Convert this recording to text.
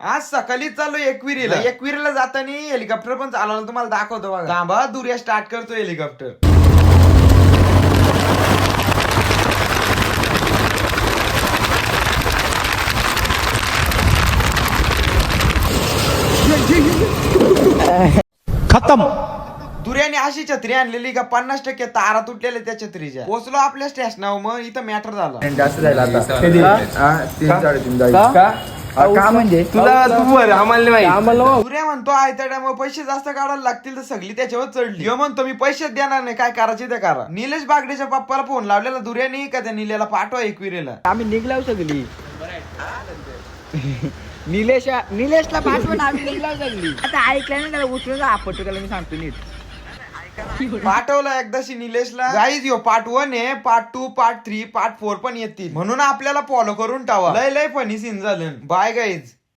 आज सकाळीच चाललो एकविरीला जाताना हेलिकॉप्टर पण चालवलं, तुम्हाला दाखवतो बघा. थांबा, दुर्या स्टार्ट करतो हेलिकॉप्टर. खत्म. दुर्याने अशी छत्री आणलेली का 50% तारा तुटलेल्या त्या छत्रीच्या. पोहोचलो आपल्या स्टेशनावर, मग इथं मॅटर झाला. जास्त झाला आता. 3-3.5 का म्हणजे तुला आम्हाला नाही माहिती. दुर्या म्हणतो आयत्या टायमावर पैसे जास्त काढायला लागतील, तर सगळी त्याच्यावर चढली. ह्यो म्हणतो मी पैसेच देणार नाही, काय करायचे ते करा. निलेश बागडेच्या पप्पाला फोन लावलेला दुर्याने का त्या निलेला पाठवा एकविरीला. आम्ही निघलाव सगळी. निलेशला पाठवून आम्ही निघलाव सगळी. आता ऐकलं ना, त्याला उठून आपटतो, त्याला मी सांगतो नीट. पाठवलं एकदाशी निलेशला. गाईज यो पार्ट 1 आहे, पार्ट 2, पार्ट 3, पार्ट 4 पण येतील, म्हणून आपल्याला फॉलो करून टावा. लय फनी सीन झालं. Bye guys.